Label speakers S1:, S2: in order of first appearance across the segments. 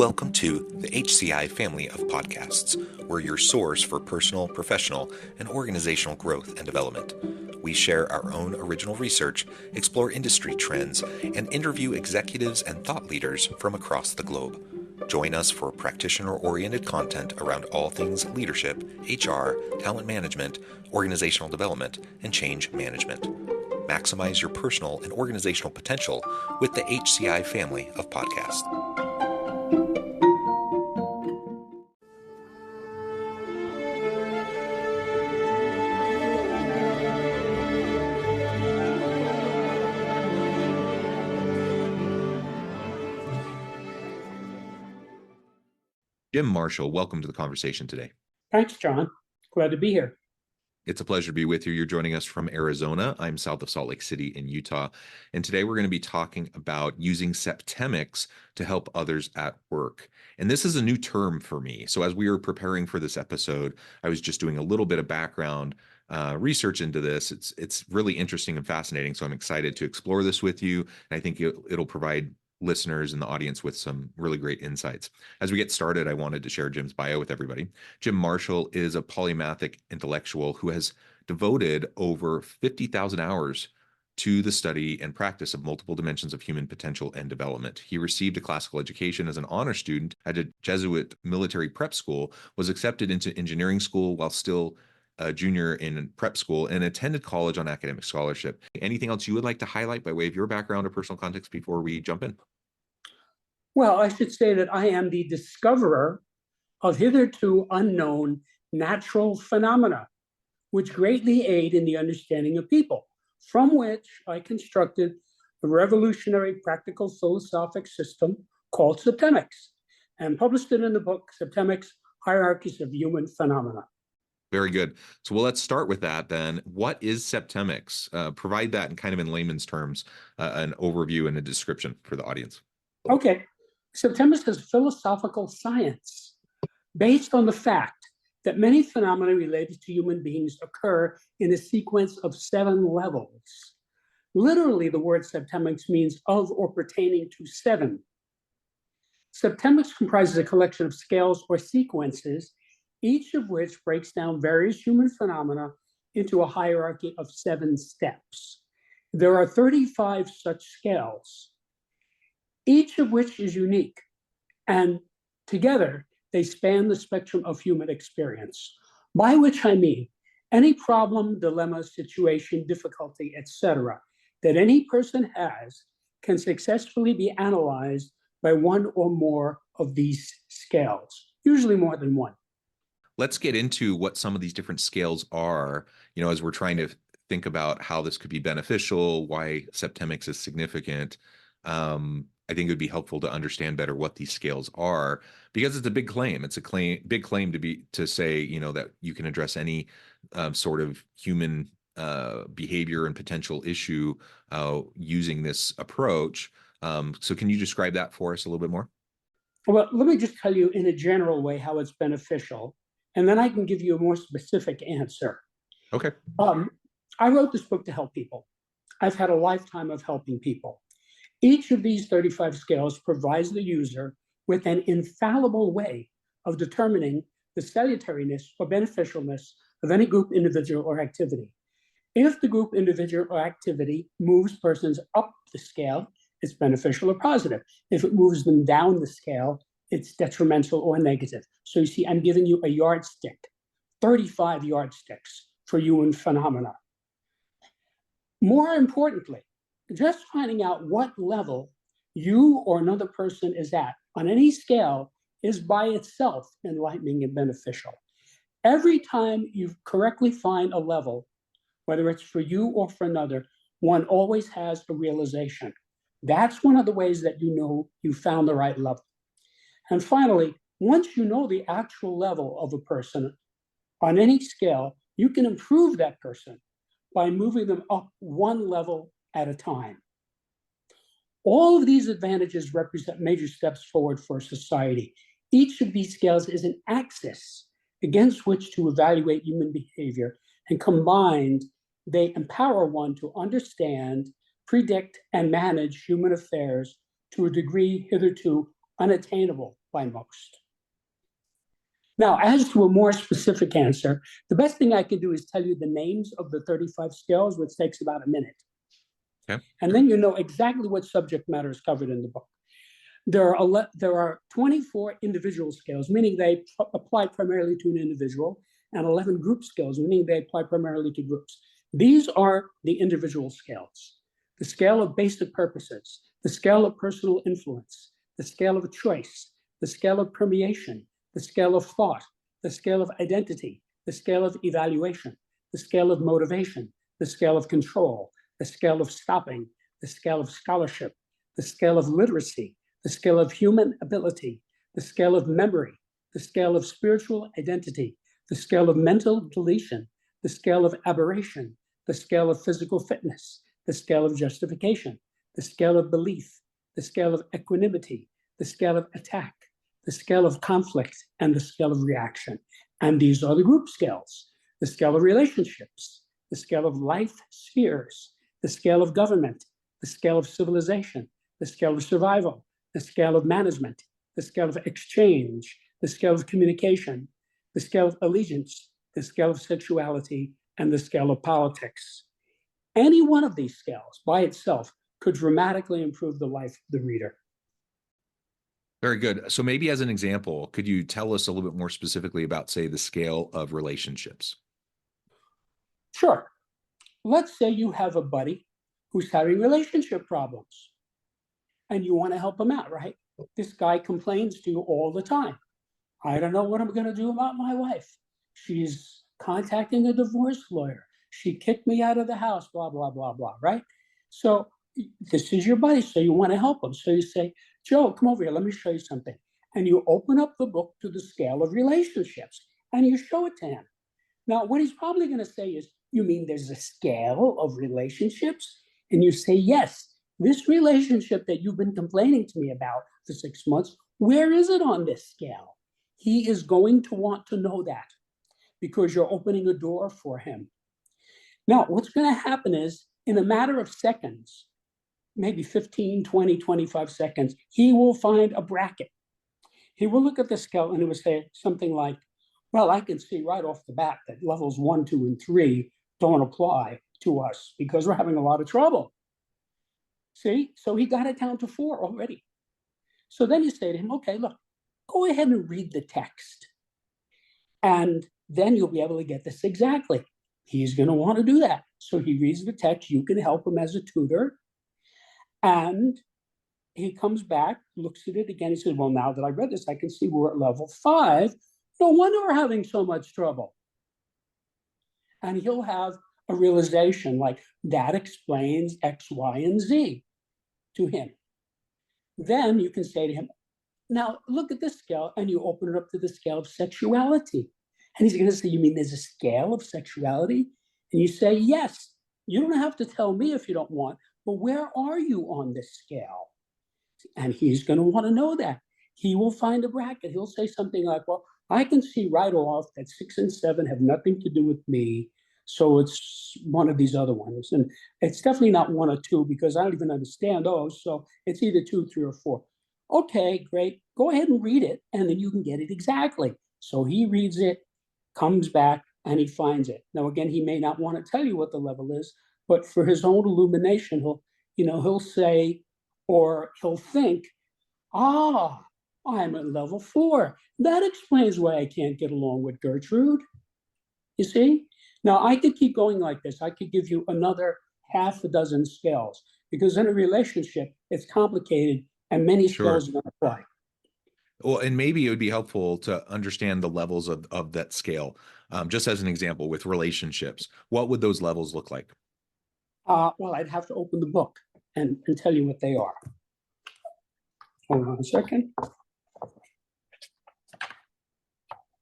S1: Welcome to the HCI family of podcasts. We're your source for personal, professional, and organizational growth and development. We share our own original research, explore industry trends, and interview executives and thought leaders from across the globe. Join us for practitioner-oriented content around all things leadership, HR, talent management, organizational development, and change management. Maximize your personal and organizational potential with the HCI family of podcasts. Jim Marshall, welcome to the conversation today.
S2: Thanks, John. Glad to be here.
S1: It's a pleasure to be with you. You're joining us from Arizona. I'm south of Salt Lake City in Utah. And today we're going to be talking about using Septemics to help others at work. And this is a new term for me. So as we were preparing for this episode, I was just doing a little bit of background research into this. It's really interesting and fascinating. So I'm excited to explore this with you. And I think it'll provide listeners and the audience with some really great insights. As we get started, I wanted to share Jim's bio with everybody. Jim Marshall is a polymathic intellectual who has devoted over 50,000 hours to the study and practice of multiple dimensions of human potential and development. He received a classical education as an honor student at a Jesuit military prep school, was accepted into engineering school while still a junior in prep school, and attended college on academic scholarship. Anything else you would like to highlight by way of your background or personal context before we jump in?
S2: Well, I should say that I am the discoverer of hitherto unknown natural phenomena, which greatly aid in the understanding of people, from which I constructed a revolutionary practical philosophic system called Septemics, and published it in the book Septemics, Hierarchies of Human Phenomena.
S1: Very good. So well, let's start with that then. What is Septemics? Provide that in kind of in layman's terms, an overview and a description for the audience.
S2: Okay. Septemics is philosophical science based on the fact that many phenomena related to human beings occur in a sequence of 7 levels. Literally, the word Septemics means of or pertaining to 7. Septemics comprises a collection of scales or sequences, each of which breaks down various human phenomena into a hierarchy of 7 steps. There are 35 such scales, each of which is unique, and together they span the spectrum of human experience, by which I mean any problem, dilemma, situation, difficulty, etc., that any person has can successfully be analyzed by one or more of these scales, usually more than one.
S1: Let's get into what some of these different scales are, as we're trying to think about how this could be beneficial, why Septemics is significant. I think it would be helpful to understand better what these scales are, because it's a big claim. It's a big claim to say, that you can address any sort of human behavior and potential issue using this approach. So can you describe that for us a little bit more?
S2: Well, let me just tell you in a general way how it's beneficial, and then I can give you a more specific answer.
S1: Okay.
S2: I wrote this book to help people. I've had a lifetime of helping people. Each of these 35 scales provides the user with an infallible way of determining the salutariness or beneficialness of any group, individual, or activity. If the group, individual, or activity moves persons up the scale, it's beneficial or positive. If it moves them down the scale, it's detrimental or negative. So you see, I'm giving you a yardstick, 35 yardsticks for human phenomena. More importantly, just finding out what level you or another person is at on any scale is by itself enlightening and beneficial. Every time you correctly find a level, whether it's for you or for another, one always has a realization. That's one of the ways that you know you found the right level. And finally, once you know the actual level of a person on any scale, you can improve that person by moving them up one level at a time. All of these advantages represent major steps forward for society. Each of these scales is an axis against which to evaluate human behavior, and combined, they empower one to understand, predict, and manage human affairs to a degree hitherto unattainable by most. Now, as to a more specific answer, the best thing I can do is tell you the names of the 35 scales, which takes about a minute.
S1: Okay.
S2: And then you know exactly what subject matter is covered in the book. There are 24 individual scales, meaning they apply primarily to an individual, and 11 group scales, meaning they apply primarily to groups. These are the individual scales: the scale of basic purposes, the scale of personal influence, the scale of choice, the scale of permeation, the scale of thought, the scale of identity, the scale of evaluation, the scale of motivation, the scale of control, the scale of stopping, the scale of scholarship, the scale of literacy, the scale of human ability, the scale of memory, the scale of spiritual identity, the scale of mental deletion, the scale of aberration, the scale of physical fitness, the scale of justification, the scale of belief, the scale of equanimity, the scale of attack, the scale of conflict, and the scale of reaction. And these are the group scales: the scale of relationships, the scale of life spheres, the scale of government, the scale of civilization, the scale of survival, the scale of management, the scale of exchange, the scale of communication, the scale of allegiance, the scale of sexuality, and the scale of politics. Any one of these scales by itself could dramatically improve the life of the reader.
S1: Very good. So maybe as an example, could you tell us a little bit more specifically about, say, the scale of relationships?
S2: Sure. Let's say you have a buddy who's having relationship problems and you want to help him out, right? This guy complains to you all the time. I don't know what I'm going to do about my wife. She's contacting a divorce lawyer. She kicked me out of the house, blah, blah, blah, blah, right? So this is your buddy, so you want to help him. So you say, Joe, come over here, let me show you something. And you open up the book to the scale of relationships and you show it to him. Now, what he's probably going to say is, you mean there's a scale of relationships? And you say, yes, this relationship that you've been complaining to me about for 6 months, where is it on this scale? He is going to want to know that because you're opening a door for him. Now, what's going to happen is, in a matter of seconds, maybe 15, 20, 25 seconds, he will find a bracket. He will look at the scale and he will say something like, well, I can see right off the bat that levels 1, 2, and 3 don't apply to us because we're having a lot of trouble. See? So he got it down to 4 already. So then you say to him, okay, look, go ahead and read the text. And then you'll be able to get this exactly. He's going to want to do that. So he reads the text. You can help him as a tutor. And he comes back, looks at it again. He says, well, now that I read this, I can see we're at level 5. No wonder we're having so much trouble. And he'll have a realization like, that explains X, Y, and Z to him. Then you can say to him, now look at this scale, and you open it up to the scale of sexuality. And he's going to say, you mean there's a scale of sexuality? And you say, yes. You don't have to tell me if you don't want, but where are you on this scale? And he's going to want to know that. He will find a bracket. He'll say something like, well, I can see right off that 6 and 7 have nothing to do with me. So it's one of these other ones. And it's definitely not 1 or 2 because I don't even understand those. So it's either 2, 3, or 4. Okay, great. Go ahead and read it, and then you can get it exactly. So he reads it, comes back, and he finds it. Now, again, he may not want to tell you what the level is, but for his own illumination, he'll say, or he'll think, I'm at level 4. That explains why I can't get along with Gertrude. You see? Now, I could keep going like this. I could give you another half a dozen scales because in a relationship, it's complicated and many scales are going to apply.
S1: Well, and maybe it would be helpful to understand the levels of that scale. Just as an example, with relationships, what would those levels look like?
S2: Well, I'd have to open the book and tell you what they are. Hold on a second.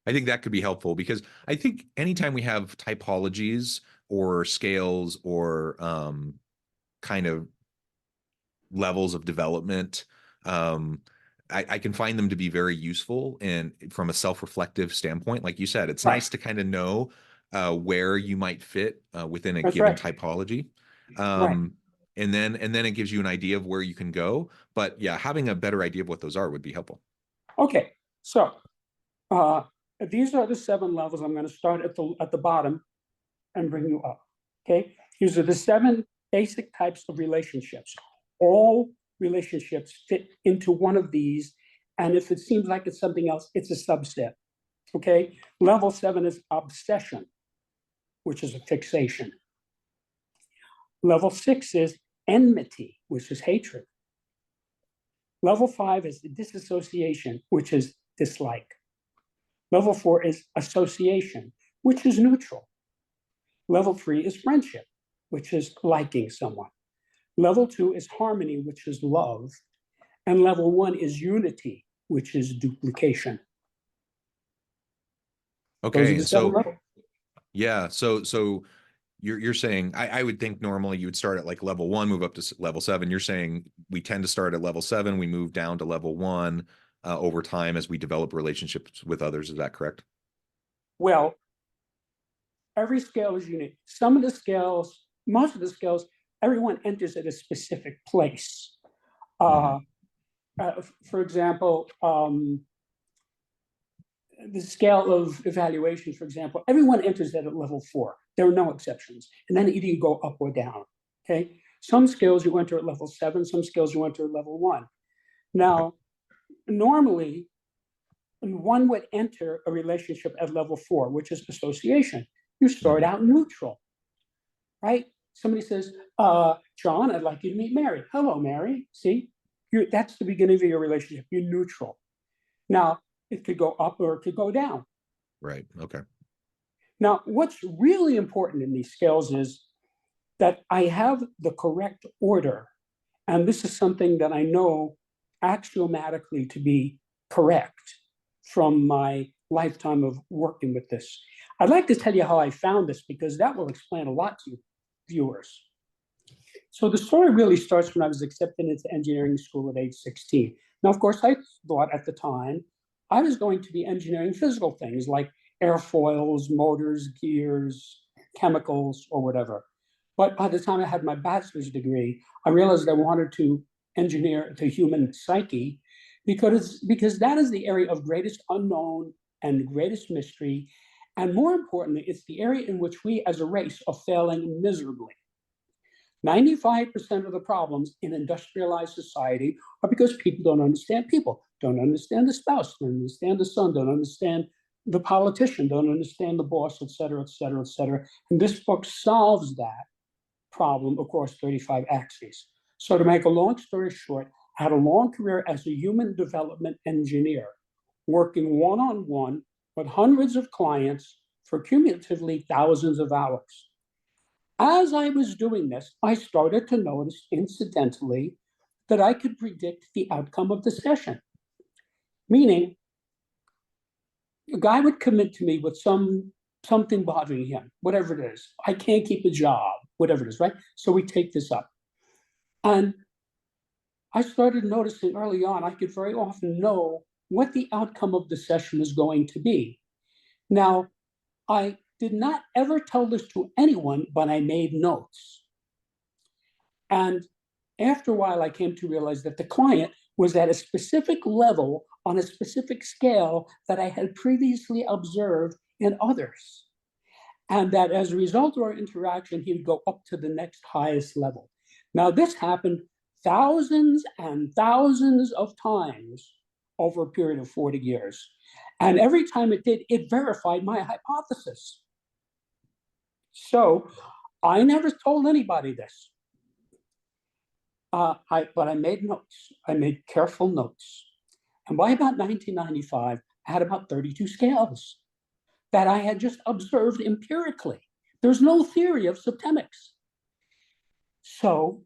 S1: I think that could be helpful because I think anytime we have typologies or scales or kind of levels of development, I can find them to be very useful. And from a self-reflective standpoint, like you said, it's nice to kind of know where you might fit within a given typology. and then it gives you an idea of where you can go. But yeah, having a better idea of what those are would be helpful.
S2: Okay, so these are the 7 levels. I'm going to start at the bottom and bring you up. Okay, these are the 7 basic types of relationships. All relationships fit into one of these, and if it seems like it's something else, it's a subset. Okay, level 7 is obsession, which is a fixation. Level 6 is enmity, which is hatred. Level 5 is disassociation, which is dislike. Level 4 is association, which is neutral. Level 3 is friendship, which is liking someone. Level 2 is harmony, which is love. And level 1 is unity, which is duplication.
S1: Okay, and so
S2: levels.
S1: yeah, so you're saying I would think normally you would start at like level 1, move up to level 7. You're saying we tend to start at level 7, we move down to level 1 over time as we develop relationships with others. Is that correct?
S2: Well, every scale is unique. Some of the scales, most of the scales, everyone enters at a specific place. For example, the scale of evaluation, for example, everyone enters that at level 4. There are no exceptions. And then either you go up or down, okay? Some scales you enter at level 7, some scales you enter at level 1. Now, normally, one would enter a relationship at level 4, which is association. You start out neutral, right? Somebody says, John, I'd like you to meet Mary. Hello, Mary. See, that's the beginning of your relationship. You're neutral. Now, it could go up or it could go down.
S1: Right. Okay.
S2: Now, what's really important in these scales is that I have the correct order. And this is something that I know axiomatically to be correct from my lifetime of working with this. I'd like to tell you how I found this because that will explain a lot to you viewers. So the story really starts when I was accepted into engineering school at age 16. Now, of course, I thought at the time I was going to be engineering physical things like airfoils, motors, gears, chemicals, or whatever. But by the time I had my bachelor's degree, I realized I wanted to engineer the human psyche because that is the area of greatest unknown and greatest mystery. And more importantly, it's the area in which we as a race are failing miserably. 95% of the problems in industrialized society are because people don't understand people, don't understand the spouse, don't understand the son, don't understand the politician, don't understand the boss, et cetera, et cetera, et cetera. And this book solves that problem across 35 axes. So to make a long story short, I had a long career as a human development engineer, working one-on-one with hundreds of clients for cumulatively thousands of hours. As I was doing this, I started to notice, incidentally, that I could predict the outcome of the session. Meaning, a guy would commit to me with something bothering him, whatever it is. I can't keep a job, whatever it is, right? So we take this up. And I started noticing early on, I could very often know what the outcome of the session is going to be. Now, I did not ever tell this to anyone, but I made notes. And after a while, I came to realize that the client was at a specific level on a specific scale that I had previously observed in others. And that as a result of our interaction, he would go up to the next highest level. Now, this happened thousands and thousands of times over a period of 40 years. And every time it did, it verified my hypothesis. So I never told anybody this. But I made notes. I made careful notes. And by about 1995, I had about 32 scales that I had just observed empirically. There's no theory of Septemics. So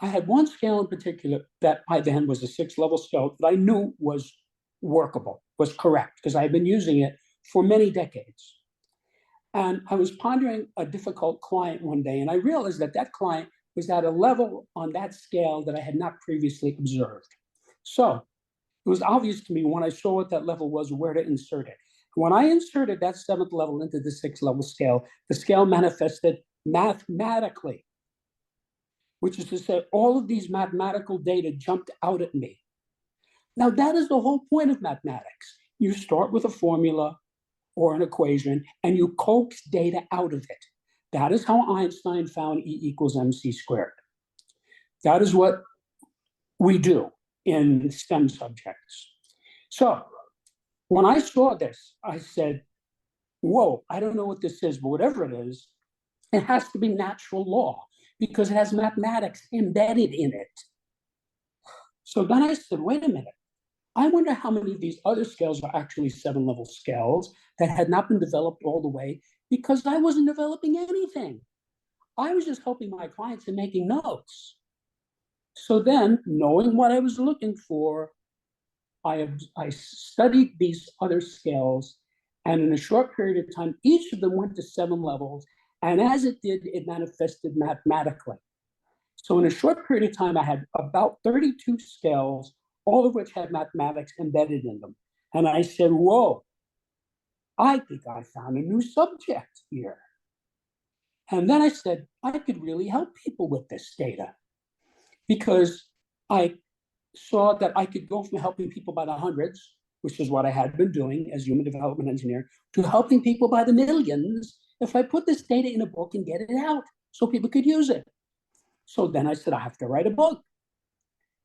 S2: I had one scale in particular that by then was a 6-level scale that I knew was workable, was correct, because I had been using it for many decades. And I was pondering a difficult client one day, and I realized that that client was at a level on that scale that I had not previously observed. So it was obvious to me when I saw what that level was, where to insert it. When I inserted that 7th level into the 6th level scale, the scale manifested mathematically. which is to say all of these mathematical data jumped out at me. Now, that is the whole point of mathematics. You start with a formula or an equation, and you coax data out of it. That is how Einstein found E equals mc squared. That is what we do in STEM subjects. So when I saw this, I said, whoa, I don't know what this is, but whatever it is, it has to be natural law because it has mathematics embedded in it. So then I said, wait a minute. I wonder how many of these other scales are actually 7-level scales that had not been developed all the way because I wasn't developing anything. I was just helping my clients and making notes. So then, knowing what I was looking for, I studied these other scales, and in a short period of time, each of them went to 7 levels, and as it did, it manifested mathematically. So in a short period of time, I had about 32 scales, all of which had mathematics embedded in them. And I said, whoa, I think I found a new subject here. And then I said, I could really help people with this data because I saw that I could go from helping people by the hundreds, which is what I had been doing as human development engineer, to helping people by the millions if I put this data in a book and get it out so people could use it. So then I said, I have to write a book.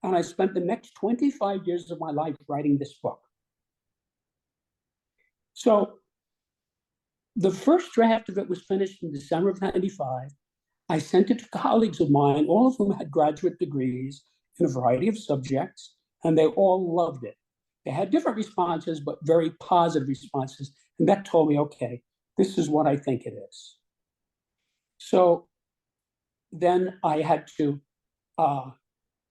S2: And I spent the next 25 years of my life writing this book. So the first draft of it was finished in December of 95. I sent it to colleagues of mine, all of whom had graduate degrees in a variety of subjects, and they all loved it. They had different responses, but very positive responses. And that told me, okay, this is what I think it is. So then I had to,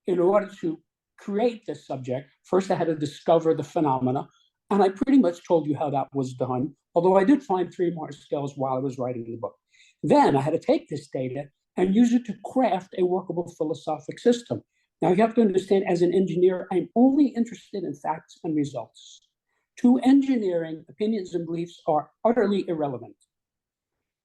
S2: in order to create this subject, first I had to discover the phenomena. And I pretty much told you how that was done, although I did find 3 more scales while I was writing the book. Then I had to take this data and use it to craft a workable philosophic system. Now you have to understand, as an engineer, I'm only interested in facts and results. To engineering, opinions and beliefs are utterly irrelevant.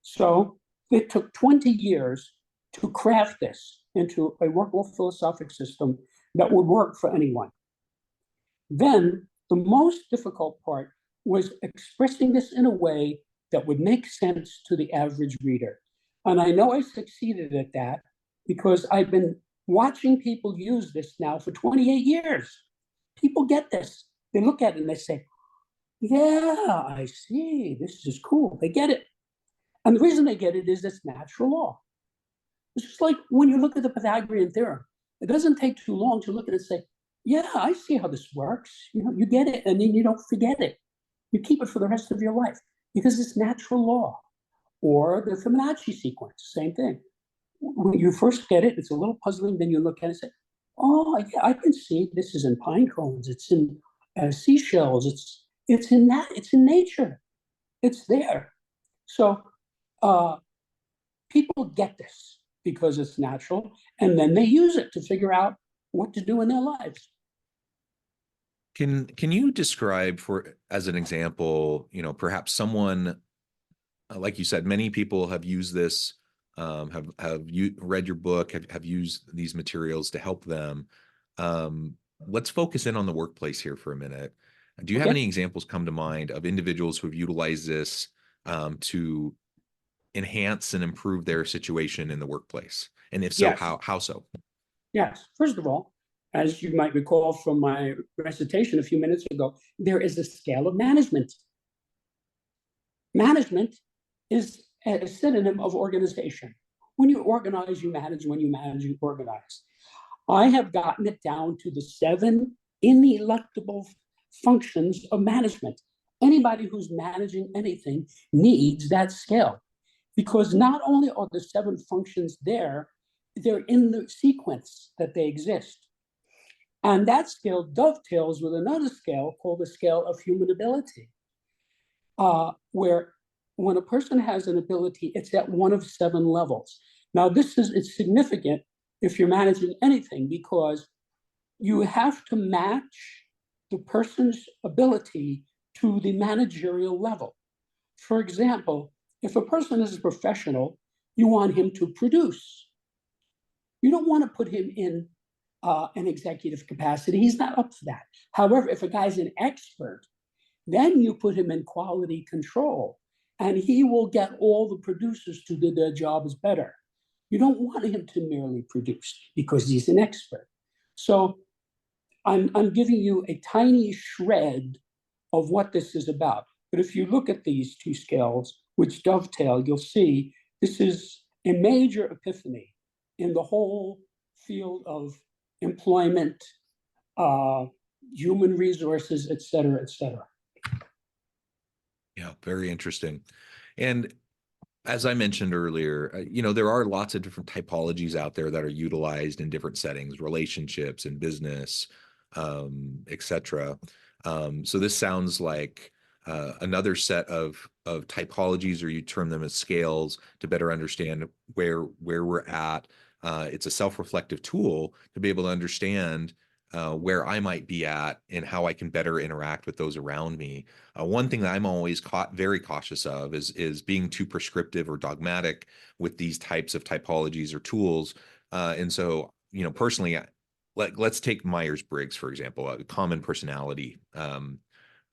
S2: So it took 20 years to craft this into a workable philosophic system that would work for anyone. Then the most difficult part was expressing this in a way that would make sense to the average reader. And I know I succeeded at that because I've been watching people use this now for 28 years. People get this. They look at it and they say, yeah, I see, this is cool. They get it. And the reason they get it is it's natural law. It's just like when you look at the Pythagorean theorem, it doesn't take too long to look at it and say, yeah, I see how this works. You know, you get it, and then you don't forget it. You keep it for the rest of your life because it's natural law. Or the Fibonacci sequence, same thing. When you first get it, it's a little puzzling. Then you look at it and say, oh, yeah, I can see this is in pine cones. It's in seashells. It's in nature. It's there. So people get this because it's natural, and then they use it to figure out what to do in their lives.
S1: Can you describe, for as an example, perhaps someone, like you said, many people have used this, have you read your book, have used these materials to help them. Let's focus in on the workplace here for a minute. Do you have any examples come to mind of individuals who have utilized this to enhance and improve their situation in the workplace? And if so,
S2: Yes.
S1: how so?
S2: Yes. First of all, as you might recall from my recitation a few minutes ago, there is a scale of management. Management is a synonym of organization. When you organize, you manage. When you manage, you organize. I have gotten it down to the 7 ineluctable functions of management. Anybody who's managing anything needs that scale, because not only are the 7 functions there, they're in the sequence that they exist. And that scale dovetails with another scale called the scale of human ability, where when a person has an ability, it's at one of 7 levels. Now, it's significant if you're managing anything, because you have to match the person's ability to the managerial level. For example, if a person is a professional, you want him to produce. You don't want to put him in an executive capacity. He's not up for that. However, if a guy's an expert, then you put him in quality control, and he will get all the producers to do their jobs better. You don't want him to merely produce because he's an expert. So I'm giving you a tiny shred of what this is about. But if you look at these two scales, which dovetail, you'll see this is a major epiphany in the whole field of employment, human resources, et cetera, et cetera.
S1: Yeah, very interesting. And as I mentioned earlier, there are lots of different typologies out there that are utilized in different settings, relationships and business, et cetera. So this sounds like another set of typologies, or you term them as scales, to better understand where we're at. It's a self-reflective tool to be able to understand where I might be at and how I can better interact with those around me. One thing that I'm always very cautious of is being too prescriptive or dogmatic with these types of typologies or tools. And so, personally, let's take Myers-Briggs, for example, a common personality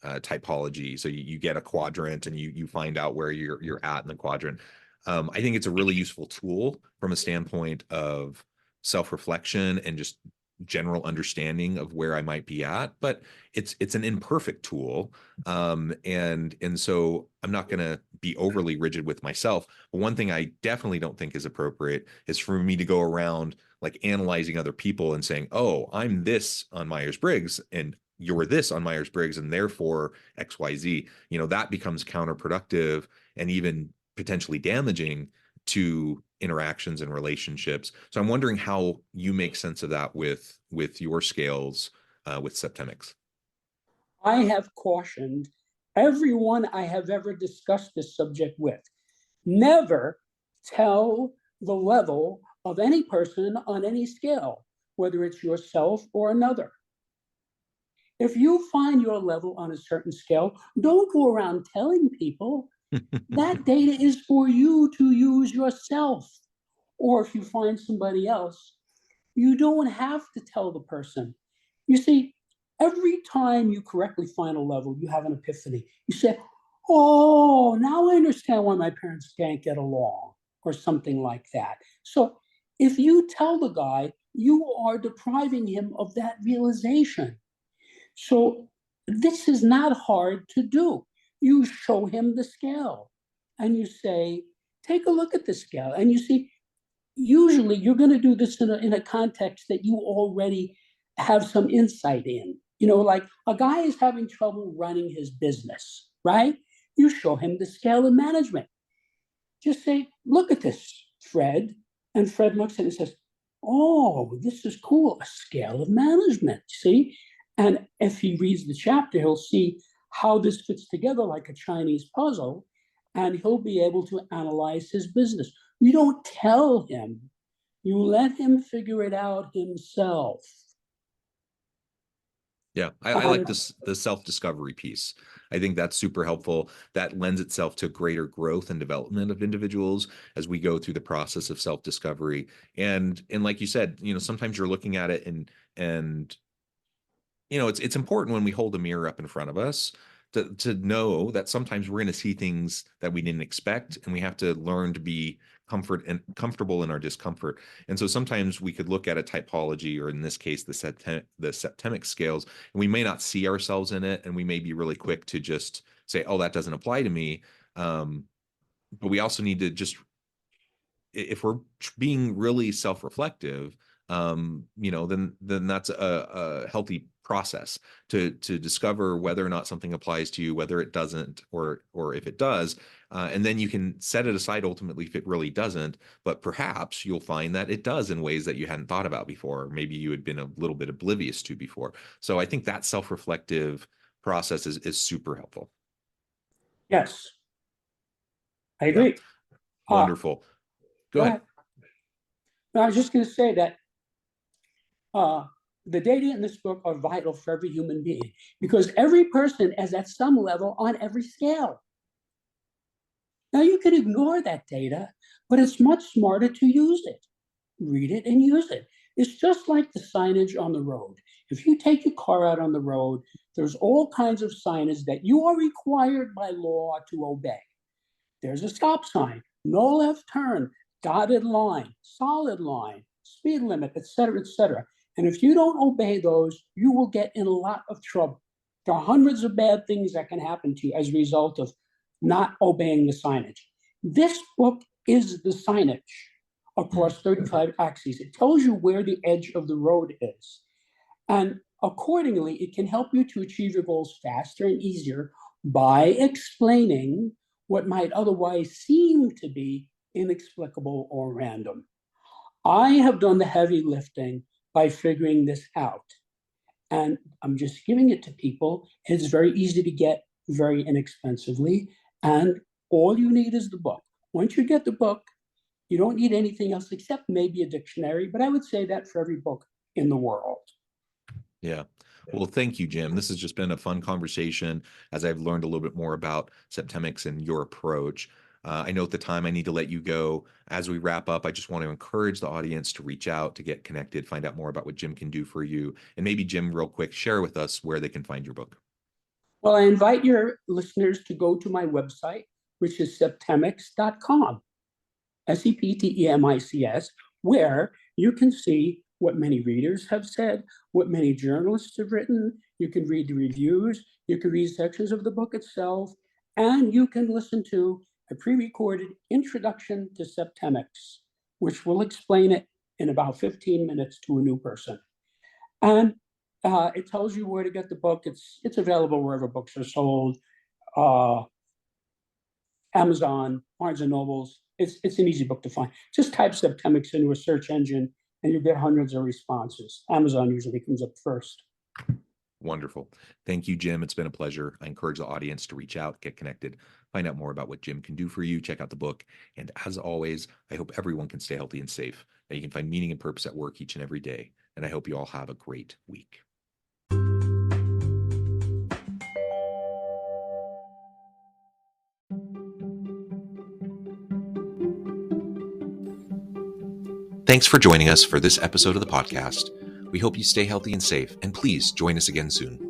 S1: typology. So you get a quadrant and you find out where you're at in the quadrant. I think it's a really useful tool from a standpoint of self-reflection and just general understanding of where I might be at, but it's an imperfect tool. And so I'm not going to be overly rigid with myself. But one thing I definitely don't think is appropriate is for me to go around like analyzing other people and saying, oh, I'm this on Myers-Briggs and you're this on Myers-Briggs and therefore XYZ. That becomes counterproductive and even potentially damaging to interactions and relationships. So I'm wondering how you make sense of that with your scales with Septemics.
S2: I have cautioned everyone I have ever discussed this subject with, never tell the level of any person on any scale, whether it's yourself or another. If you find your level on a certain scale, don't go around telling people. That data is for you to use yourself. Or if you find somebody else, you don't have to tell the person. You see, every time you correctly find a level, you have an epiphany. You say, oh, now I understand why my parents can't get along, or something like that. So if you tell the guy, you are depriving him of that realization. So this is not hard to do. You show him the scale and you say, take a look at the scale. And you see, usually you're going to do this in a context that you already have some insight in. Like a guy is having trouble running his business, right? You show him the scale of management. Just say, look at this, Fred. And Fred looks at it and says, oh, this is cool, a scale of management, see? And if he reads the chapter, he'll see how this fits together like a Chinese puzzle, and he'll be able to analyze his business. You don't tell him, you let him figure it out himself.
S1: Yeah, I like this, the self-discovery piece. I think that's super helpful. That lends itself to greater growth and development of individuals as we go through the process of self-discovery. And like you said, sometimes you're looking at it and it's important when we hold a mirror up in front of us to know that sometimes we're going to see things that we didn't expect, and we have to learn to be comfortable in our discomfort. And so sometimes we could look at a typology, or in this case, the Septemic scales, and we may not see ourselves in it, and we may be really quick to just say, oh, that doesn't apply to me. But we also need to just, if we're being really self-reflective, then that's a healthy process to discover whether or not something applies to you, whether it doesn't, or if it does, and then you can set it aside ultimately if it really doesn't. But perhaps you'll find that it does in ways that you hadn't thought about before, or maybe you had been a little bit oblivious to before. So I think that self-reflective process is super helpful.
S2: Yes, I agree.
S1: Yeah. Wonderful. Go ahead.
S2: No, I was just going to say that the data in this book are vital for every human being, because every person is at some level on every scale. Now, you can ignore that data, but it's much smarter to use it. read it and use it. It's just like the signage on the road. If you take your car out on the road, there's all kinds of signage that you are required by law to obey. There's a stop sign, no left turn, dotted line, solid line, speed limit, etc., etc. And if you don't obey those, you will get in a lot of trouble. There are hundreds of bad things that can happen to you as a result of not obeying the signage. This book is the signage across 35 axes. It tells you where the edge of the road is. And accordingly, it can help you to achieve your goals faster and easier by explaining what might otherwise seem to be inexplicable or random. I have done the heavy lifting by figuring this out. And I'm just giving it to people. It's very easy to get very inexpensively. And all you need is the book. Once you get the book, you don't need anything else except maybe a dictionary. But I would say that for every book in the world.
S1: Yeah. Well, thank you, Jim. This has just been a fun conversation as I've learned a little bit more about Septemics and your approach. I know at the time I need to let you go. As we wrap up, I just want to encourage the audience to reach out, to get connected, find out more about what Jim can do for you. And maybe, Jim, real quick, share with us where they can find your book.
S2: Well, I invite your listeners to go to my website, which is septemics.com, SEPTEMICS, where you can see what many readers have said, what many journalists have written. You can read the reviews, you can read sections of the book itself, and you can listen to a pre-recorded introduction to Septemics, which will explain it in about 15 minutes to a new person. And it tells you where to get the book. It's available wherever books are sold, Amazon, Barnes and Nobles. It's an easy book to find. Just type Septemics into a search engine and you get hundreds of responses. Amazon usually comes up first.
S1: Wonderful. Thank you, Jim. It's been a pleasure. I encourage the audience to reach out, get connected, find out more about what Jim can do for you, check out the book. And as always, I hope everyone can stay healthy and safe, that you can find meaning and purpose at work each and every day. And I hope you all have a great week. Thanks for joining us for this episode of the podcast. We hope you stay healthy and safe, and please join us again soon.